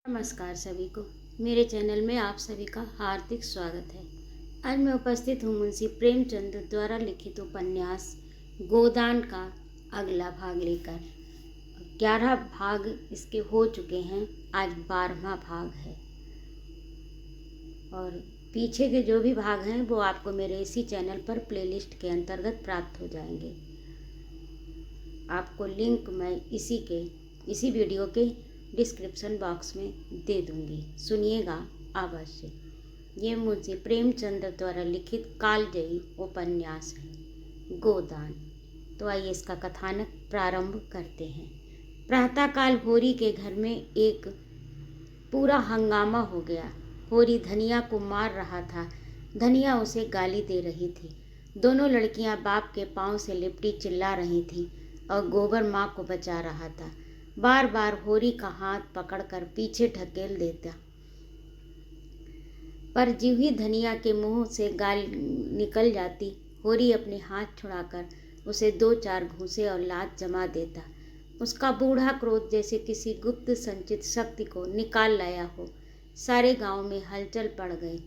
नमस्कार सभी को। मेरे चैनल में आप सभी का हार्दिक स्वागत है। आज मैं उपस्थित हूँ मुंशी प्रेमचंद द्वारा लिखित उपन्यास गोदान का अगला भाग लेकर। 11 भाग इसके हो चुके हैं, आज 12वां भाग है। और पीछे के जो भी भाग हैं वो आपको मेरे इसी चैनल पर प्लेलिस्ट के अंतर्गत प्राप्त हो जाएंगे। आपको लिंक मैं इसी वीडियो के डिस्क्रिप्शन बॉक्स में दे दूंगी, सुनिएगा अवश्य। ये मुझे प्रेमचंद द्वारा लिखित कालजयी उपन्यास है गोदान। तो आइए इसका कथानक प्रारंभ करते हैं। प्रातःकाल होरी के घर में एक पूरा हंगामा हो गया। होरी धनिया को मार रहा था, धनिया उसे गाली दे रही थी। दोनों लड़कियां बाप के पांव से लिपटी चिल्ला रही थीं और गोबर माँ को बचा रहा था। बार बार होरी का हाथ पकड़कर पीछे ढकेल देता, पर ज्यों ही धनिया के मुंह से गाल निकल जाती, होरी अपने हाथ छुड़ाकर उसे 2-4 घूंसे और लात जमा देता। उसका बूढ़ा क्रोध जैसे किसी गुप्त संचित शक्ति को निकाल लाया हो। सारे गांव में हलचल पड़ गई।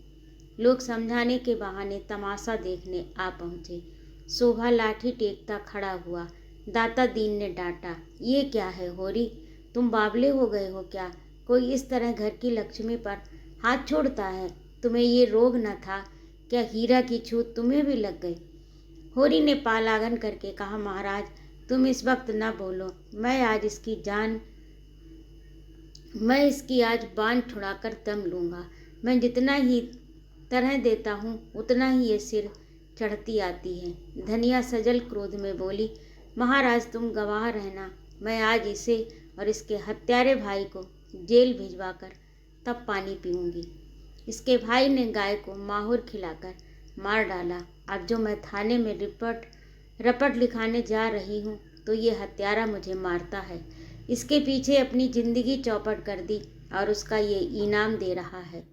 लोग समझाने के बहाने तमाशा देखने आ पहुंचे। शोभा लाठी टेकता खड़ा हुआ। दाता दीन ने डांटा, ये क्या है होरी, तुम बावले हो गए हो क्या? कोई इस तरह घर की लक्ष्मी पर हाथ छोड़ता है? तुम्हें ये रोग न था क्या? हीरा की छूत तुम्हें भी लग गई? होरी ने पालागन करके कहा, महाराज तुम इस वक्त न बोलो, मैं इसकी आज बांध छुड़ाकर दम लूँगा। मैं जितना ही तरह देता हूँ उतना ही ये सिर चढ़ती आती है। धनिया सजल क्रोध में बोली, महाराज तुम गवाह रहना, मैं आज इसे और इसके हत्यारे भाई को जेल भिजवाकर तब पानी पीऊँगी। इसके भाई ने गाय को माहौर खिलाकर मार डाला। अब जो मैं थाने में रपट लिखाने जा रही हूँ तो ये हत्यारा मुझे मारता है। इसके पीछे अपनी जिंदगी चौपट कर दी और उसका ये इनाम दे रहा है।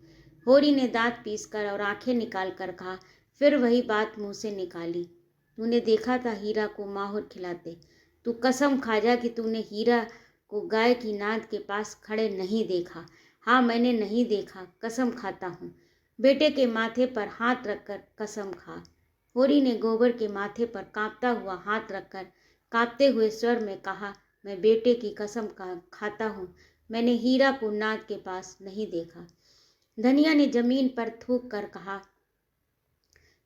होरी ने दांत पीसकर और आंखें निकाल कर कहा, फिर वही बात मुंह से निकाली, तूने देखा था हीरा को माहौर खिलाते? तू कसम खा जा कि तूने हीरा को गाय की नाद के पास खड़े नहीं देखा। हाँ, मैंने नहीं देखा, कसम खाता हूँ। बेटे के माथे पर हाथ रखकर कसम खा। होरी ने गोबर के माथे पर कांपता हुआ हाथ रखकर कांपते हुए स्वर में कहा, मैं बेटे की कसम खाता हूँ, मैंने हीरा को नाद के पास नहीं देखा। धनिया ने जमीन पर थूक कर कहा,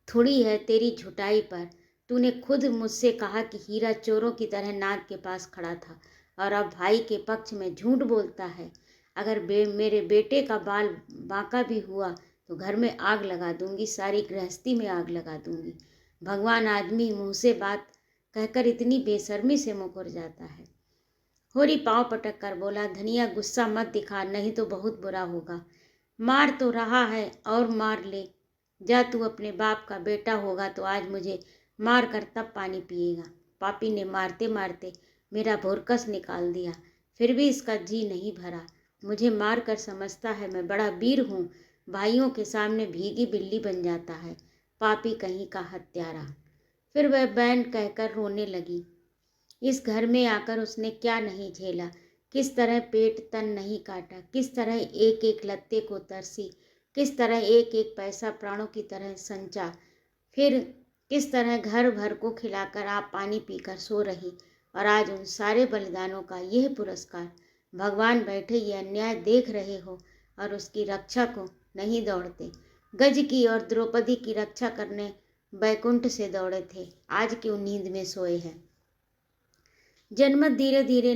थोड़ी है तेरी झुटाई पर। तूने खुद मुझसे कहा कि हीरा चोरों की तरह नाद के पास खड़ा था और अब भाई के पक्ष में झूठ बोलता है। अगर मेरे बेटे का बाल बांका भी हुआ तो घर में आग लगा दूंगी, सारी गृहस्थी में आग लगा दूंगी। भगवान आदमी मुंह से बात कहकर इतनी बेशर्मी से मुकर जाता है। होरी पांव पटक कर बोला, धनिया गुस्सा मत दिखा, नहीं तो बहुत बुरा होगा। मार तो रहा है और मार ले। जा, तू अपने बाप का बेटा होगा तो आज मुझे मार कर तब पानी पिएगा। पापी ने मारते मारते मेरा भोरकस निकाल दिया, फिर भी इसका जी नहीं भरा। मुझे मार कर समझता है मैं बड़ा वीर हूँ, भाइयों के सामने भीगी बिल्ली बन जाता है। पापी कहीं का हत्यारा। फिर वह बैन कहकर रोने लगी। इस घर में आकर उसने क्या नहीं झेला, किस तरह पेट तन नहीं काटा, किस तरह एक एक लत्ते को तरसी, किस तरह एक एक पैसा प्राणों की तरह संचा, फिर किस तरह घर भर को खिलाकर आप पानी पीकर सो रही, और आज उन सारे बलिदानों का यह पुरस्कार। भगवान बैठे ये अन्याय देख रहे हो और उसकी रक्षा को नहीं दौड़ते। गज की और द्रौपदी की रक्षा करने बैकुंठ से दौड़े थे, आज क्यों नींद में सोए हैं? जनमत धीरे धीरे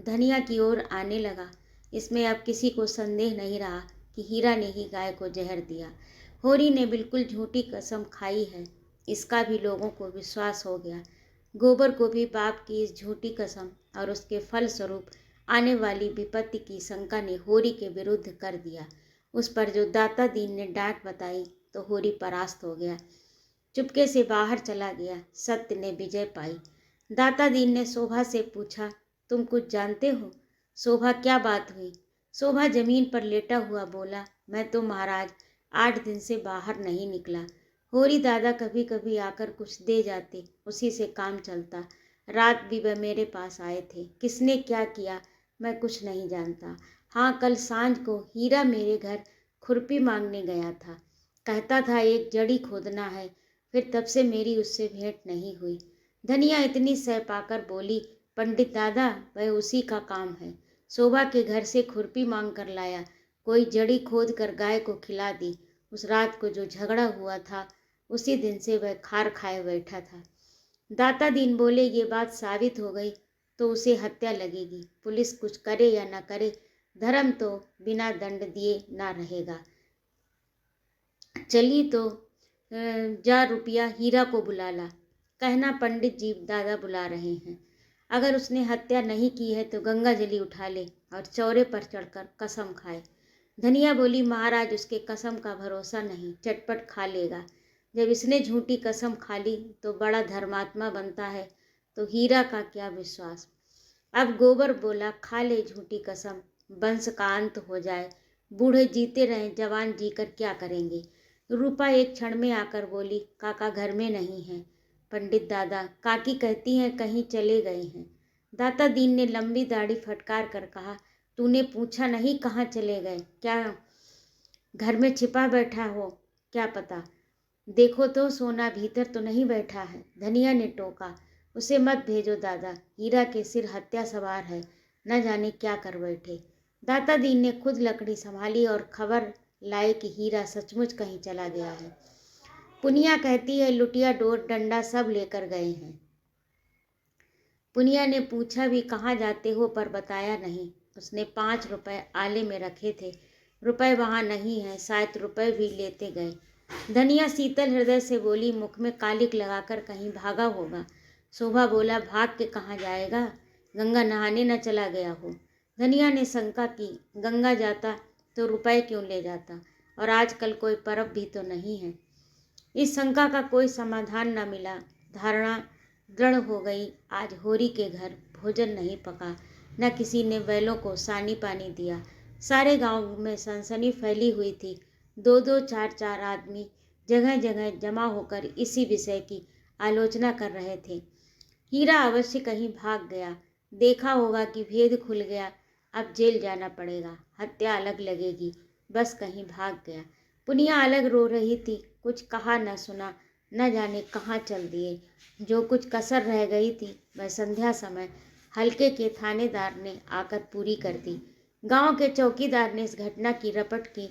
धनिया की ओर आने लगा। इसमें अब किसी को संदेह नहीं रहा कि हीरा ने ही गाय को जहर दिया। होरी ने बिल्कुल झूठी कसम खाई है, इसका भी लोगों को विश्वास हो गया। गोबर को भी बाप की इस झूठी कसम और उसके फल स्वरूप आने वाली विपत्ति की शंका ने होरी के विरुद्ध कर दिया। उस पर जो दाता दीन ने डांट बताई तो होरी परास्त हो गया, चुपके से बाहर चला गया। सत्य ने विजय पाई। दाता दीन ने शोभा से पूछा, तुम कुछ जानते हो? शोभा, क्या बात हुई? शोभा जमीन पर लेटा हुआ बोला, मैं तो महाराज 8 दिन से बाहर नहीं निकला। होरी दादा कभी कभी आकर कुछ दे जाते, उसी से काम चलता। रात भी वह मेरे पास आए थे, किसने क्या किया मैं कुछ नहीं जानता। हाँ, कल सांझ को हीरा मेरे घर खुरपी मांगने गया था। कहता था एक जड़ी खोदना है। फिर तब से मेरी उससे भेंट नहीं हुई। धनिया इतनी सह पाकर बोली, पंडित दादा, वह उसी का काम है। शोभा के घर से खुरपी मांग कर लाया, कोई जड़ी खोद कर गाय को खिला दी। उस रात को जो झगड़ा हुआ था, उसी दिन से वह खार खाए बैठा था। दाता दीन बोले, ये बात साबित हो गई तो उसे हत्या लगेगी। पुलिस कुछ करे या न करे, धर्म तो बिना दंड दिए ना रहेगा। चली तो जा रुपया हीरा को बुला ला, कहना पंडित जी दादा बुला रहे हैं। अगर उसने हत्या नहीं की है तो गंगा जली उठा ले और चौरे पर चढ़कर कसम खाए। धनिया बोली, महाराज, उसके कसम का भरोसा नहीं, चटपट खा लेगा। जब इसने झूठी कसम खा ली तो बड़ा धर्मात्मा बनता है, तो हीरा का क्या विश्वास। अब गोबर बोला, खा ले झूठी कसम, वंश का अंत हो जाए। बूढ़े जीते रहें, जवान जीकर क्या करेंगे। रूपा एक क्षण में आकर बोली, काका घर में नहीं है। पंडित दादा, काकी कहती हैं कहीं चले गए हैं। दाता दीन ने लंबी दाढ़ी फटकार कर कहा, तूने पूछा नहीं कहाँ चले गए? क्या घर में छिपा बैठा हो? क्या पता, देखो तो सोना भीतर तो नहीं बैठा है। धनिया ने टोका, उसे मत भेजो दादा, हीरा के सिर हत्या सवार है, न जाने क्या कर बैठे। दाता दीन ने खुद लकड़ी संभाली और खबर लाए कि हीरा सचमुच कहीं चला गया है। पुनिया कहती है लुटिया डोर डंडा सब लेकर गए हैं। पुनिया ने पूछा भी कहाँ जाते हो, पर बताया नहीं। उसने 5 रुपए आले में रखे थे, रुपए वहाँ नहीं है, शायद रुपए भी लेते गए। धनिया शीतल हृदय से बोली, मुख में कालिक लगाकर कहीं भागा होगा। शोभा बोला, भाग के कहाँ जाएगा, गंगा नहाने न चला गया हो। धनिया ने शंका की, गंगा जाता तो रुपए क्यों ले जाता, और आजकल कोई पर्व भी तो नहीं है। इस शंका का कोई समाधान न मिला। धारणा दृढ़ हो गई, आज होरी के घर भोजन नहीं पका, न किसी ने बैलों को सानी पानी दिया। सारे गांव में सनसनी फैली हुई थी। 2-2, 4-4 आदमी जगह जगह जमा होकर इसी विषय की आलोचना कर रहे थे। हीरा अवश्य कहीं भाग गया, देखा होगा कि भेद खुल गया, अब जेल जाना पड़ेगा, हत्या अलग लगेगी, बस कहीं भाग गया। पुनिया अलग रो रही थी, कुछ कहा न सुना, न जाने कहाँ चल दिए। जो कुछ कसर रह गई थी वह संध्या समय हल्के के थानेदार ने आकर पूरी कर दी। गांव के चौकीदार ने इस घटना की रपट की,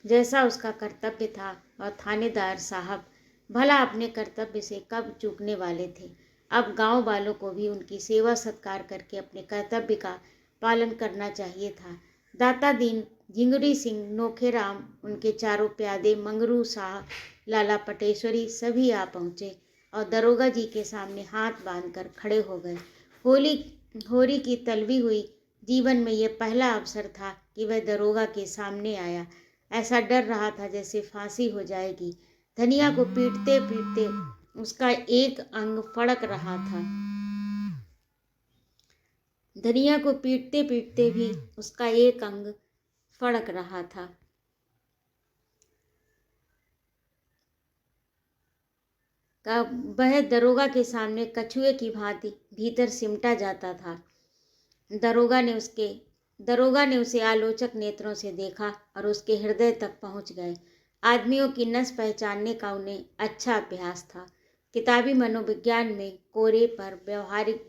जैसा उसका कर्तव्य था, और थानेदार साहब भला अपने कर्तव्य से कब चूकने वाले थे। अब गांव वालों को भी उनकी सेवा सत्कार करके अपने कर्तव्य का पालन करना चाहिए था। दाता दीन, झिंगुरी सिंह, नोखेराम, उनके चारों प्यादे, मंगरू शाह, लाला पटेश्वरी सभी आ पहुँचे और दरोगा जी के सामने हाथ बांधकर खड़े हो गए। होरी की तलवी हुई जीवन में यह पहला अवसर था कि वह दरोगा के सामने आया। ऐसा डर रहा था जैसे फांसी हो जाएगी। धनिया को पीटते पीटते उसका एक अंग फड़क रहा था। धनिया को पीटते पीटते भी उसका एक अंग फड़क रहा था। वह दरोगा के सामने कछुए की भांति भीतर सिमटा जाता था। दरोगा ने उसे आलोचक नेत्रों से देखा और उसके हृदय तक पहुंच गए। आदमियों की नस पहचानने का उन्हें अच्छा अभ्यास था। किताबी मनोविज्ञान में कोरे पर व्यवहारिक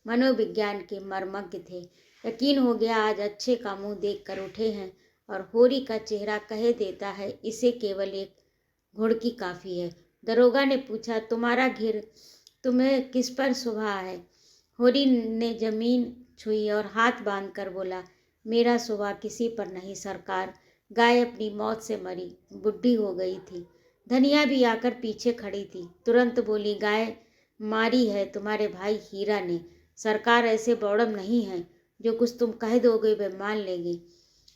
मनोविज्ञान के मर्मज्ञ थे। यकीन हो गया आज अच्छे का मुंह देख कर उठे हैं, और होरी का चेहरा कह देता है इसे केवल एक घुड़की काफ़ी है। दरोगा ने पूछा, तुम्हारा घिर तुम्हें किस पर सुभा है? होरी ने जमीन छुई और हाथ बांध कर बोला, मेरा सुभा किसी पर नहीं सरकार, गाय अपनी मौत से मरी, बुढ़ी हो गई थी। धनिया भी आकर पीछे खड़ी थी, तुरंत बोली, गाय मारी है तुम्हारे भाई हीरा ने, सरकार ऐसे बौड़म नहीं है, जो कुछ तुम कह दोगे वे मान लेंगे।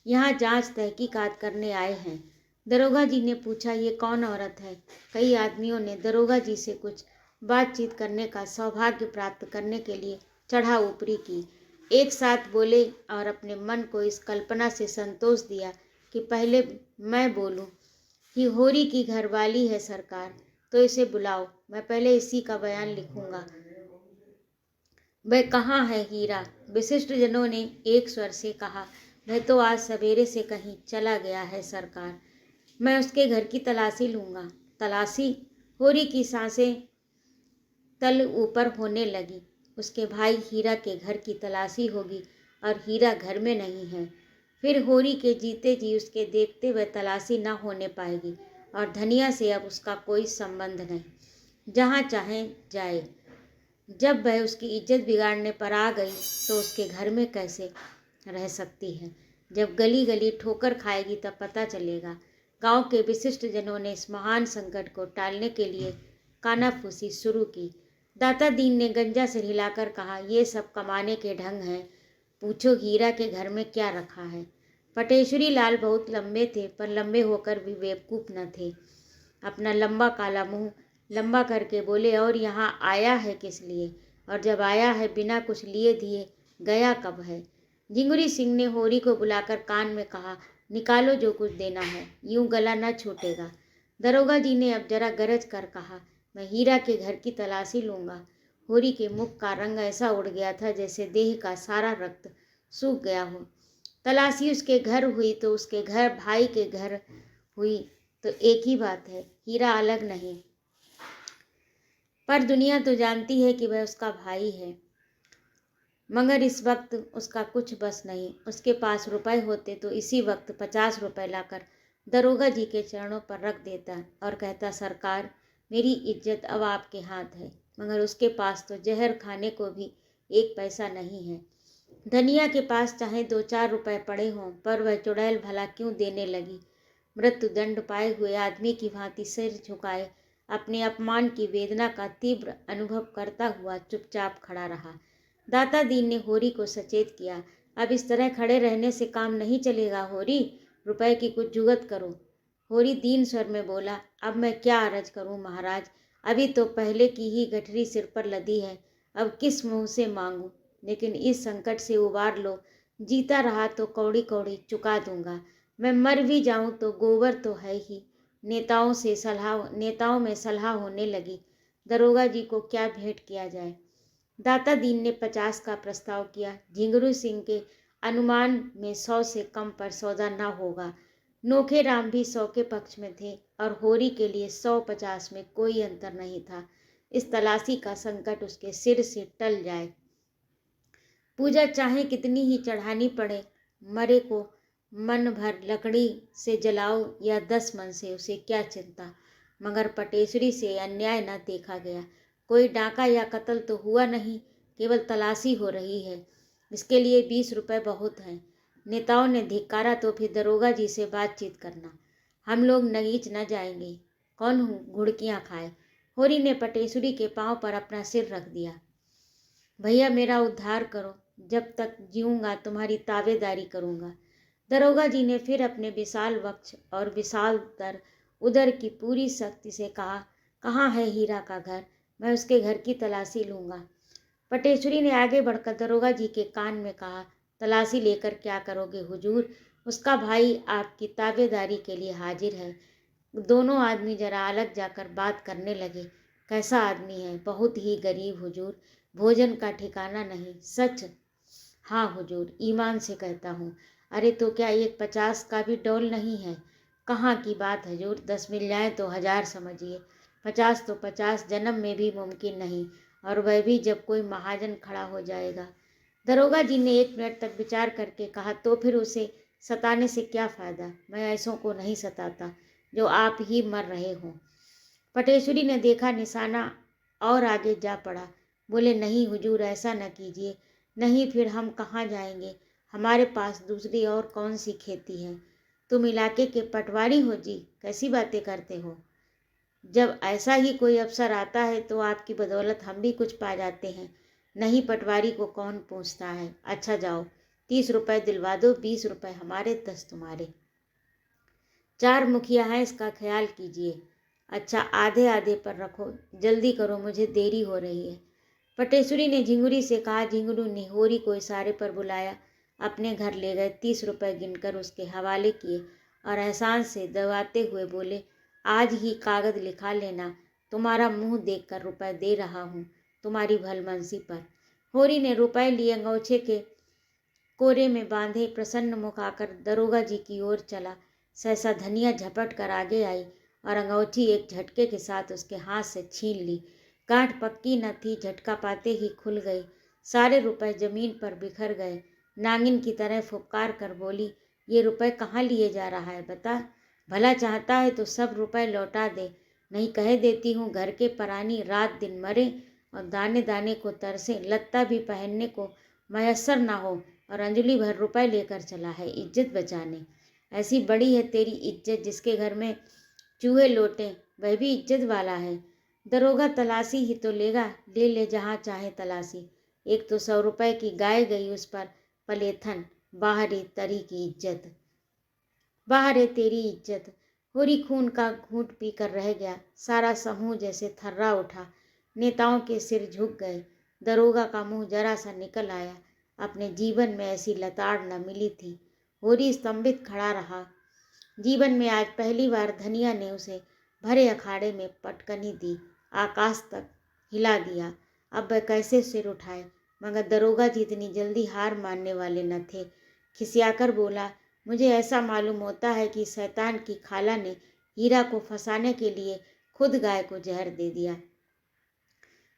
यहाँ जांच तहकीकात करने आए हैं। दरोगा जी ने पूछा, ये कौन औरत है? कई आदमियों ने दरोगा जी से कुछ बातचीत करने का सौभाग्य प्राप्त करने के लिए चढ़ा ऊपरी की। एक साथ बोले और अपने मन को इस कल्पना से संतोष दिया कि पहले मैं बोलूं कि होरी की घरवाली है सरकार, तो इसे बुलाओ, मैं पहले इसी का बयान लिखूंगा। वह कहाँ है हीरा? विशिष्ट जनों ने एक स्वर से कहा। वह तो आज सवेरे से कहीं चला गया है सरकार। मैं उसके घर की तलाशी लूँगा। तलाशी? होरी की सांसें तल ऊपर होने लगी। उसके भाई हीरा के घर की तलाशी होगी और हीरा घर में नहीं है। फिर होरी के जीते जी उसके देखते हुए तलाशी न होने पाएगी और धनिया से अब उसका कोई संबंध नहीं, जहाँ चाहे जाए। जब वह उसकी इज्जत बिगाड़ने पर आ गई तो उसके घर में कैसे रह सकती है। जब गली गली ठोकर खाएगी तब पता चलेगा। गांव के विशिष्ट जनों ने इस महान संकट को टालने के लिए कानाफूसी शुरू की। दाता दीन ने गंजा सिर हिलाकर कहा, ये सब कमाने के ढंग हैं। पूछो हीरा के घर में क्या रखा है। पटेश्वरी लाल बहुत लंबे थे, पर लंबे होकर भी बेवकूफ़ न थे। अपना लंबा काला मुंह लंबा करके बोले, और यहाँ आया है किस लिए? और जब आया है बिना कुछ लिए दिए गया कब है? झिंगुरी सिंह ने होरी को बुलाकर कान में कहा, निकालो जो कुछ देना है, यूं गला न छूटेगा। दरोगा जी ने अब जरा गरज कर कहा, मैं हीरा के घर की तलाशी लूँगा। होरी के मुख का रंग ऐसा उड़ गया था जैसे देह का सारा रक्त सूख गया हो। तलाशी उसके घर हुई तो उसके घर भाई के घर हुई तो एक ही बात है, हीरा अलग नहीं। पर दुनिया तो जानती है कि वह उसका भाई है, मगर इस वक्त उसका कुछ बस नहीं। उसके पास रुपए होते तो इसी वक्त 50 रुपए लाकर दरोगा जी के चरणों पर रख देता और कहता, सरकार मेरी इज्जत अब आपके हाथ है। मगर उसके पास तो जहर खाने को भी 1 पैसा नहीं है। धनिया के पास चाहे 2-4 रुपए पड़े हों, पर वह चुड़ैल भला क्यों देने लगी। मृत्यु दंड पाए हुए आदमी की भांति सिर झुकाए अपने अपमान की वेदना का तीव्र अनुभव करता हुआ चुपचाप खड़ा रहा। दाता दीन ने होरी को सचेत किया, अब इस तरह खड़े रहने से काम नहीं चलेगा होरी, रुपए की कुछ जुगत करो। होरी दीन स्वर में बोला, अब मैं क्या अरज करूं महाराज, अभी तो पहले की ही गठरी सिर पर लदी है, अब किस मुंह से मांगूं। लेकिन इस संकट से उबार लो, जीता रहा तो कौड़ी कौड़ी चुका दूंगा, मैं मर भी जाऊं तो गोबर तो है ही। नेताओं में सलाह होने लगी, दरोगा जी को क्या भेंट किया जाए। दाता दीन ने 50 का प्रस्ताव किया। झिंगुरू सिंह के अनुमान में 100 से कम पर सौदा न होगा। नोखे राम भी 100 के पक्ष में थे और होरी के लिए 150 में कोई अंतर नहीं था। इस तलाशी का संकट उसके सिर से टल जाए। पूजा चाहे कितनी ही चढ़ानी पड़े, मरे को मन भर लकड़ी से जलाओ या 10 मन से, उसे क्या चिंता। मगर पटेश्वरी से अन्याय न देखा गया। कोई डाका या कत्ल तो हुआ नहीं, केवल तलाशी हो रही है। इसके लिए 20 रुपए बहुत हैं। नेताओं ने धिक्कारा तो फिर दरोगा जी से बातचीत करना। हम लोग नगीच न जाएंगे, कौन घुड़कियाँ खाए। होरी ने पटेश्वरी के पांव पर अपना सिर रख दिया। भैया मेरा उद्धार करो, जब तक जीऊँगा तुम्हारी ताबेदारी करूँगा। दरोगा जी ने फिर अपने विशाल वक्ष और विशाल उदर की पूरी शक्ति से कहा, कहाँ है हीरा का घर, मैं उसके घर की तलाशी लूँगा। पटेश्वरी ने आगे बढ़कर दरोगा जी के कान में कहा, तलाशी लेकर क्या करोगे हुजूर, उसका भाई आपकी ताबेदारी के लिए हाजिर है। दोनों आदमी जरा अलग जाकर बात करने लगे। कैसा आदमी है? बहुत ही गरीब हुजूर, भोजन का ठिकाना नहीं। सच? हाँ हुजूर, ईमान से कहता हूँ। अरे तो क्या 1 50 का भी डौल नहीं है? कहाँ की बात हुजूर, 10 मिल जाए तो 1000 समझिए। 50 तो 50 जन्म में भी मुमकिन नहीं, और वह भी जब कोई महाजन खड़ा हो जाएगा। दरोगा जी ने 1 मिनट तक विचार करके कहा, तो फिर उसे सताने से क्या फ़ायदा। मैं ऐसों को नहीं सताता जो आप ही मर रहे हों। पटेश्वरी ने देखा निशाना और आगे जा पड़ा। बोले, नहीं हुजूर, ऐसा न कीजिए। नहीं, फिर हम कहाँ जाएंगे? हमारे पास दूसरी और कौन सी खेती है? तुम इलाके के पटवारी हो जी, कैसी बातें करते हो। जब ऐसा ही कोई अफसर आता है तो आपकी बदौलत हम भी कुछ पा जाते हैं। नहीं, पटवारी को कौन पूछता है। अच्छा जाओ, 30 रुपए दिलवा दो, 20 रुपए हमारे, 10 तुम्हारे। 4 मुखिया हैं, इसका ख्याल कीजिए। अच्छा, आधे आधे पर रखो, जल्दी करो, मुझे देरी हो रही है। पटेश्वरी ने झिंगुरी से कहा। झिंगुरू ने होरी को इशारे पर बुलाया, अपने घर ले गए। 30 रुपए गिनकर उसके हवाले किए और एहसान से दबाते हुए बोले, आज ही कागज लिखा लेना, तुम्हारा मुंह देखकर रुपए दे रहा हूँ, तुम्हारी भलमनसी पर। होरी ने रुपए लिए अंगोछे के कोरे में बांधे प्रसन्न मुख आकर दरोगा जी की ओर चला। सहसा धनिया झपट कर आगे आई और अंगूठी एक झटके के साथ उसके हाथ से छीन ली। गांठ पक्की न थी, झटका पाते ही खुल गई। सारे रुपए जमीन पर बिखर गए। नागिन की तरह फुफकार कर बोली, ये रुपए कहाँ लिए जा रहा है बता। भला चाहता है तो सब रुपए लौटा दे, नहीं कह देती हूँ घर के परानी रात दिन मरे और दाने दाने को तरसे, लत्ता भी पहनने को मयस्सर ना हो और अंजलि भर रुपए लेकर चला है इज्जत बचाने। ऐसी बड़ी है तेरी इज्जत, जिसके घर में चूहे लोटे वह भी इज्जत वाला है। दरोगा तलाशी ही तो लेगा, ले ले जहाँ चाहे तलाशी। एक तो 100 रुपए की गाय गई उस पर पलेथन, बाहर तरी की इज्जत, बाहर है तेरी इज्जत। होरी खून का घूंट पीकर रह गया। सारा समूह जैसे थर्रा उठा। नेताओं के सिर झुक गए। दरोगा का मुंह जरा सा निकल आया। अपने जीवन में ऐसी लताड़ न मिली थी। होरी स्तंभित खड़ा रहा। जीवन में आज पहली बार धनिया ने उसे भरे अखाड़े में पटकनी दी, आकाश तक हिला दिया। अब वह कैसे सिर उठाए, मगर दरोगा जी इतनी जल्दी हार मानने वाले न थे। खिसियाकर बोला, मुझे ऐसा मालूम होता है कि शैतान की खाला ने हीरा को फंसाने के लिए खुद गाय को जहर दे दिया।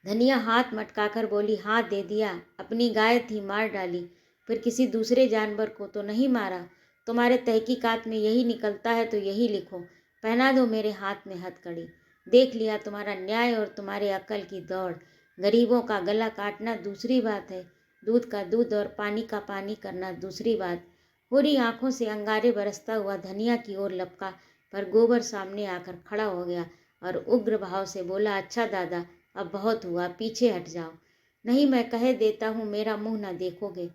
धनिया हाथ मटकाकर बोली, हाँ दे दिया, अपनी गाय थी मार डाली, फिर किसी दूसरे जानवर को तो नहीं मारा। तुम्हारे तहकीकात में यही निकलता है तो यही लिखो। पहना दो मेरे हाथ में हथकड़ी। देख लिया तुम्हारा न्याय और तुम्हारे अक्ल की दौड़। गरीबों का गला काटना दूसरी बात है, दूध का दूध और पानी का पानी करना दूसरी बात। होरी आंखों से अंगारे बरसता हुआ धनिया की ओर लपका, पर गोबर सामने आकर खड़ा हो गया और उग्र भाव से बोला, अच्छा दादा, अब बहुत हुआ, पीछे हट जाओ। नहीं, मैं कह देता हूँ, मेरा मुंह न देखोगे,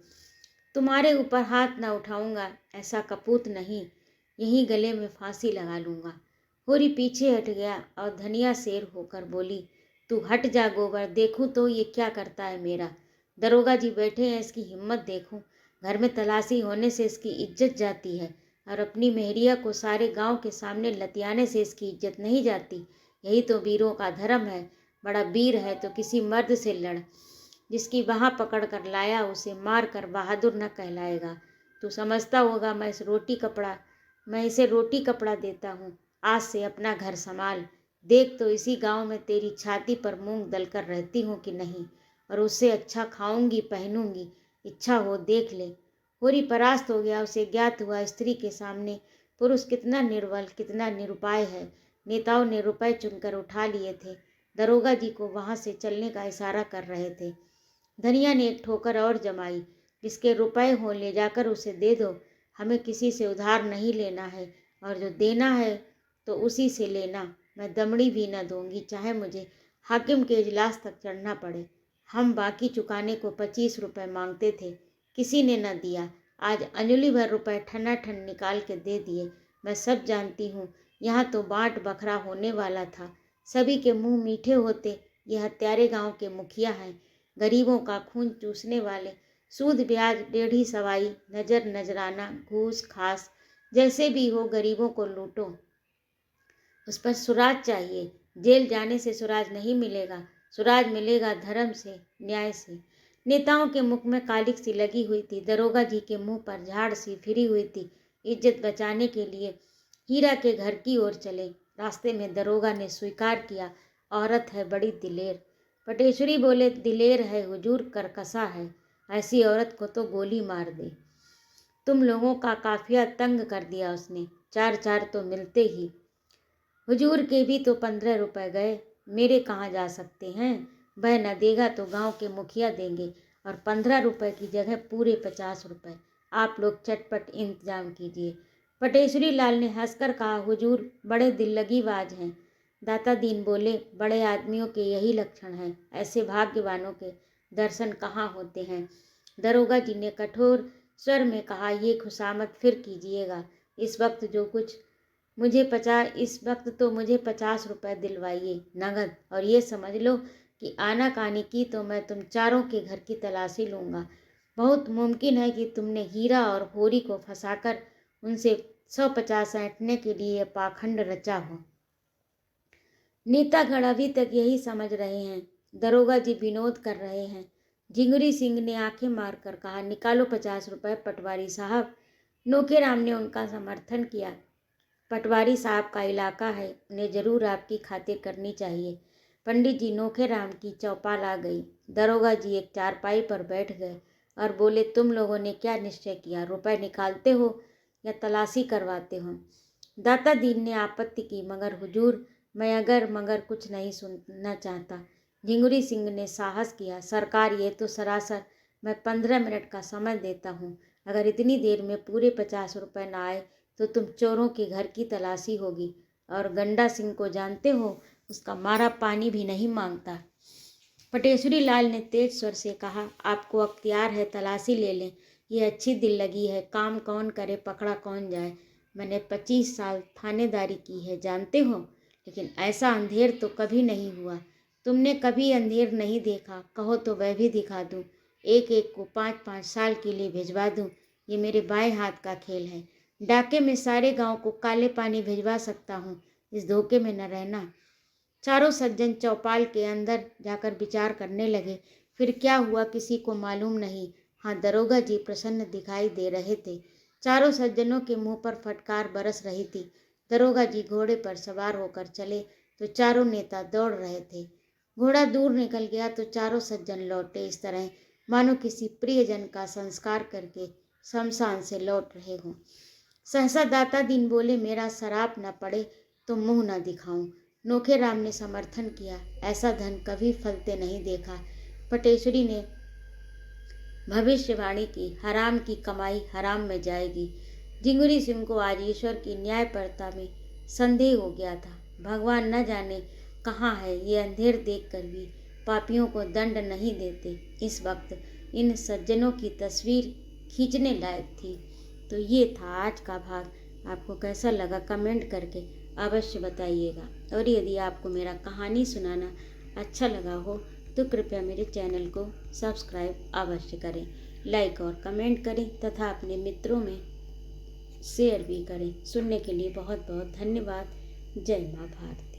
तुम्हारे ऊपर हाथ न उठाऊंगा, ऐसा कपूत नहीं, यहीं गले में फांसी लगा लूंगा। होरी पीछे हट गया और धनिया शेर होकर बोली, तू हट जा गोबर, देखूं तो ये क्या करता है मेरा। दरोगा जी बैठे हैं, इसकी हिम्मत देखूं। घर में तलाशी होने से इसकी इज्जत जाती है और अपनी मेहरिया को सारे गांव के सामने लतियाने से इसकी इज्जत नहीं जाती। यही तो वीरों का धर्म है। बड़ा वीर है तो किसी मर्द से लड़, जिसकी बाह पकड़ कर लाया उसे मार कर बहादुर न कहलाएगा। तू समझता होगा मैं इसे रोटी कपड़ा देता हूँ। आज से अपना घर संभाल। देख तो इसी गांव में तेरी छाती पर मूंग दलकर रहती हूँ कि नहीं, और उससे अच्छा खाऊंगी पहनूंगी, इच्छा हो देख ले। होरी परास्त हो गया। उसे ज्ञात हुआ स्त्री के सामने पुरुष कितना निर्बल, कितना निरुपाय है। नेताओं ने रुपए चुनकर उठा लिए थे। दरोगा जी को वहां से चलने का इशारा कर रहे थे। धनिया ने एक ठोकर और जमाई, जिसके रुपए हो ले जाकर उसे दे दो, हमें किसी से उधार नहीं लेना है, और जो देना है तो उसी से लेना। मैं दमड़ी भी न दूंगी, चाहे मुझे हाकिम के इजलास तक चढ़ना पड़े। हम बाकी चुकाने को 25 रुपए मांगते थे, किसी ने न दिया। आज अंजलि भर रुपए ठन्नाठन निकाल के दे दिए। मैं सब जानती हूँ, यहाँ तो बांट बखरा होने वाला था, सभी के मुंह मीठे होते। ये हत्यारे गांव के मुखिया हैं, गरीबों का खून चूसने वाले। सूद ब्याज टेढ़ी सवाई, नजर नजराना, घूस खास, जैसे भी हो गरीबों को लूटो। उस पर सुराज चाहिए। जेल जाने से सुराज नहीं मिलेगा, सुराज मिलेगा धर्म से, न्याय से। नेताओं के मुख में कालिक सी लगी हुई थी। दरोगा जी के मुंह पर झाड़ सी फिरी हुई थी। इज्जत बचाने के लिए हीरा के घर की ओर चले। रास्ते में दरोगा ने स्वीकार किया, औरत है बड़ी दिलेर। पटेश्वरी बोले, दिलेर है हुजूर, करकसा है, ऐसी औरत को तो गोली मार दे। तुम लोगों का काफिया तंग कर दिया उसने, 4-4 तो मिलते ही। हुजूर के भी तो 15 रुपए गए, मेरे कहाँ जा सकते हैं। वह न देगा तो गांव के मुखिया देंगे, और 15 रुपए की जगह पूरे 50 रुपए। आप लोग चटपट इंतजाम कीजिए। पटेश्वरी लाल ने हंसकर कहा, हुजूर बड़े दिल लगी बाज हैं। दाता दीन बोले, बड़े आदमियों के यही लक्षण हैं, ऐसे भाग्यवानों के दर्शन कहाँ होते हैं। दरोगा जी ने कठोर स्वर में कहा, ये खुशामद फिर कीजिएगा। इस वक्त तो मुझे 50 रुपए दिलवाइए नगद, और ये समझ लो कि आनाकानी की तो मैं तुम चारों के घर की तलाशी लूँगा। बहुत मुमकिन है कि तुमने हीरा और होरी को फंसाकर उनसे 150 ऐंठने के लिए पाखंड रचा हो। नेतागण अभी तक यही समझ रहे हैं, दरोगा जी विनोद कर रहे हैं। झिंगुरी सिंह ने आंखें मारकर कहा, निकालो 50 रुपए पटवारी साहब। नोखेराम ने उनका समर्थन किया। पटवारी साहब का इलाका है, उन्हें जरूर आपकी खातिर करनी चाहिए। पंडित जी, नोखेराम की चौपाल आ गई। दरोगा जी एक चारपाई पर बैठ गए और बोले, तुम लोगों ने क्या निश्चय किया? रुपए निकालते हो या तलाशी करवाते हो? दाता दीन ने आपत्ति की, मगर हुजूर, मैं अगर मगर कुछ नहीं सुनना चाहता। झिंगुरी सिंह ने साहस किया, सरकार, ये तो सरासर, मैं 15 मिनट का समय देता हूँ। अगर इतनी देर में पूरे 50 रुपए ना आए तो तुम चोरों के घर की तलाशी होगी। और गंडा सिंह को जानते हो, उसका मारा पानी भी नहीं मांगता। पटेश्वरी लाल ने तेज स्वर से कहा, आपको अख्तियार है, तलाशी ले लें। ये अच्छी दिल लगी है, काम कौन करे, पकड़ा कौन जाए। मैंने 25 साल थानेदारी की है, जानते हो, लेकिन ऐसा अंधेर तो कभी नहीं हुआ। तुमने कभी अंधेर नहीं देखा, कहो तो वह भी दिखा दूं। एक एक को 5-5 साल के लिए भिजवा दूं। ये मेरे बाएं हाथ का खेल है। डाके में सारे गांव को काले पानी भिजवा सकता हूँ, इस धोखे में न रहना। चारों सज्जन चौपाल के अंदर जाकर विचार करने लगे। फिर क्या हुआ किसी को मालूम नहीं। हाँ, दरोगा जी प्रसन्न दिखाई दे रहे थे। चारों सज्जनों के मुंह पर फटकार बरस रही थी। दरोगा जी घोड़े पर सवार होकर चले तो चारों नेता दौड़ रहे थे। घोड़ा दूर निकल गया तो चारों सज्जन लौटे, इस तरह मानो किसी प्रियजन का संस्कार करके शमशान से लौट रहे हों। सहसा दाता दीन बोले, मेरा शराप न पड़े तो मुंह न दिखाऊं। नोखेराम ने समर्थन किया, ऐसा धन कभी फलते नहीं देखा। पटेश्वरी ने भविष्यवाणी की, हराम की कमाई हराम में जाएगी। झिंगुरी सिंह को आज ईश्वर की न्यायपरता में संदेह हो गया था। भगवान न जाने कहाँ है, ये अंधेर देखकर भी पापियों को दंड नहीं देते। इस वक्त इन सज्जनों की तस्वीर खींचने लायक थी। तो ये था आज का भाग। आपको कैसा लगा कमेंट करके अवश्य बताइएगा। और यदि आपको मेरा कहानी सुनाना अच्छा लगा हो तो कृपया मेरे चैनल को सब्सक्राइब अवश्य करें, लाइक और कमेंट करें तथा अपने मित्रों में शेयर भी करें। सुनने के लिए बहुत बहुत धन्यवाद। जय माँ भारती।